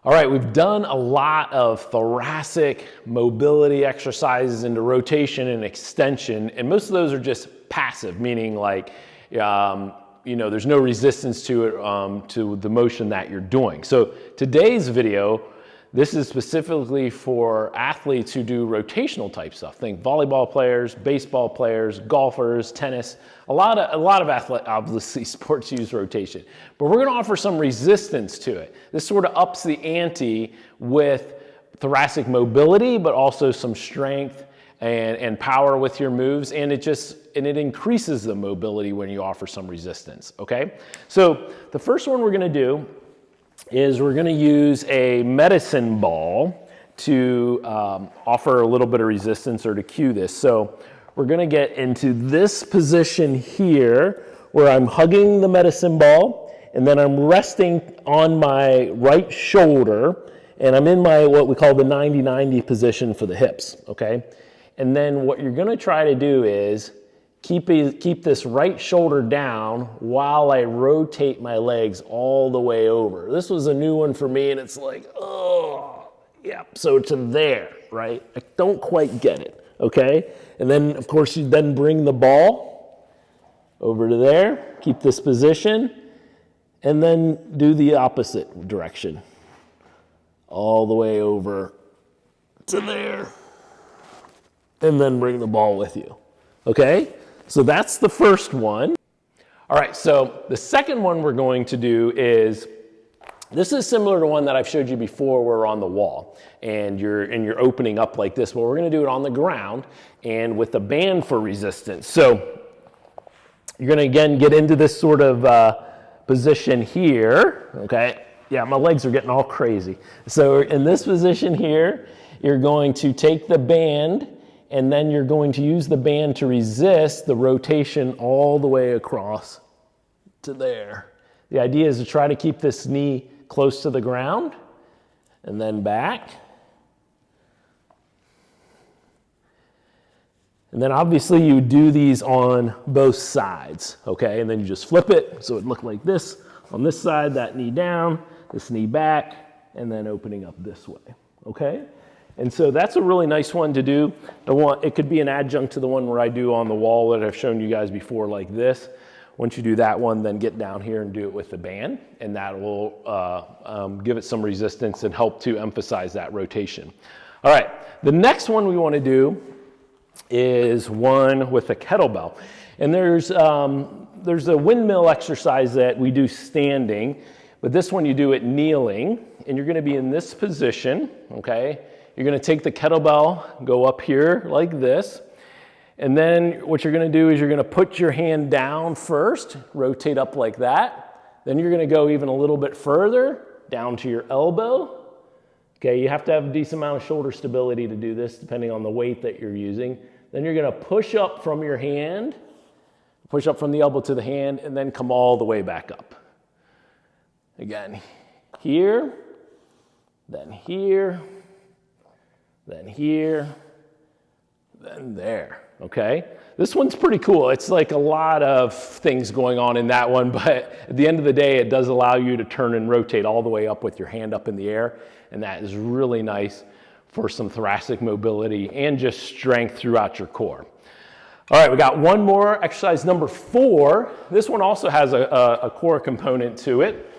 All right, we've done a lot of thoracic mobility exercises into rotation and extension, and most of those are just passive, meaning like, there's no resistance to it, to the motion that you're doing. So today's video, this is specifically for athletes who do rotational type stuff. Think volleyball players, baseball players, golfers, tennis. A lot of athletes, obviously sports use rotation, but we're gonna offer some resistance to it. This sort of ups the ante with thoracic mobility, but also some strength and power with your moves, and it increases the mobility when you offer some resistance, okay? So the first one we're gonna do is we're gonna use a medicine ball to offer a little bit of resistance or to cue this. So we're gonna get into this position here where I'm hugging the medicine ball and then I'm resting on my right shoulder and I'm in my, what we call the 90-90 position for the hips, okay? And then what you're gonna try to do is keep this right shoulder down while I rotate my legs all the way over. This was a new one for me and it's like, oh, yeah, so to there, right? I don't quite get it, okay? And then of course you then bring the ball over to there, keep this position, and then do the opposite direction. All the way over to there, and then bring the ball with you, okay? So that's the first one. All right, so the second one we're going to do is, this is similar to one that I've showed you before where we're on the wall and you're opening up like this, but we're gonna do it on the ground and with a band for resistance. So you're gonna again get into this sort of position here, okay? Yeah, my legs are getting all crazy. So in this position here, you're going to take the band and then you're going to use the band to resist the rotation all the way across to there. The idea is to try to keep this knee close to the ground and then back. And then obviously you do these on both sides, okay? And then you just flip it so it looked like this. On this side, that knee down, this knee back, and then opening up this way, okay? And so that's a really nice one to do. It could be an adjunct to the one where I do on the wall that I've shown you guys before like this. Once you do that one, then get down here and do it with the band, and that will give it some resistance and help to emphasize that rotation. All right, the next one we want to do is one with a kettlebell. And there's a windmill exercise that we do standing, but this one you do it kneeling, and you're going to be in this position, okay? You're going to take the kettlebell, go up here like this, and then what you're going to do is you're going to put your hand down first, rotate up like that. Then you're going to go even a little bit further, down to your elbow. Okay, you have to have a decent amount of shoulder stability to do this, depending on the weight that you're using. Then you're going to push up from your hand, push up from the elbow to the hand, and then come all the way back up. Again, here, then here, then here, then there, okay? This one's pretty cool. It's like a lot of things going on in that one, but at the end of the day, it does allow you to turn and rotate all the way up with your hand up in the air, and that is really nice for some thoracic mobility and just strength throughout your core. All right, we got one more, exercise number 4. This one also has a core component to it.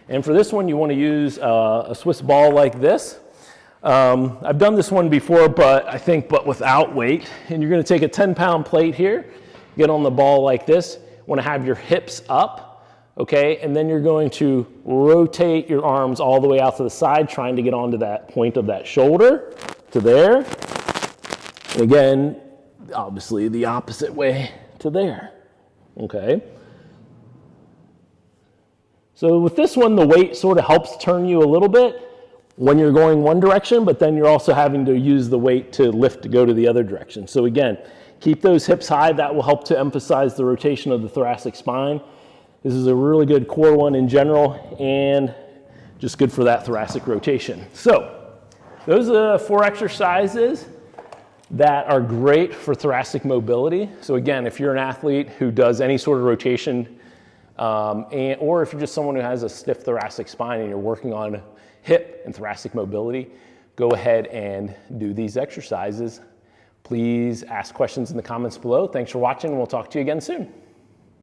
And for this one, you want to use a Swiss ball like this. I've done this one before, but without weight. And you're going to take a 10-pound plate here, get on the ball like this. You want to have your hips up, okay? And then you're going to rotate your arms all the way out to the side, trying to get onto that point of that shoulder to there. And again, obviously the opposite way to there, okay? So with this one, the weight sort of helps turn you a little bit when you're going one direction, but then you're also having to use the weight to lift to go to the other direction. So again, keep those hips high. That will help to emphasize the rotation of the thoracic spine. This is a really good core one in general and just good for that thoracic rotation. So those are 4 exercises that are great for thoracic mobility. So again, if you're an athlete who does any sort of rotation Or if you're just someone who has a stiff thoracic spine and you're working on hip and thoracic mobility, go ahead and do these exercises. Please ask questions in the comments below. Thanks for watching, and we'll talk to you again soon.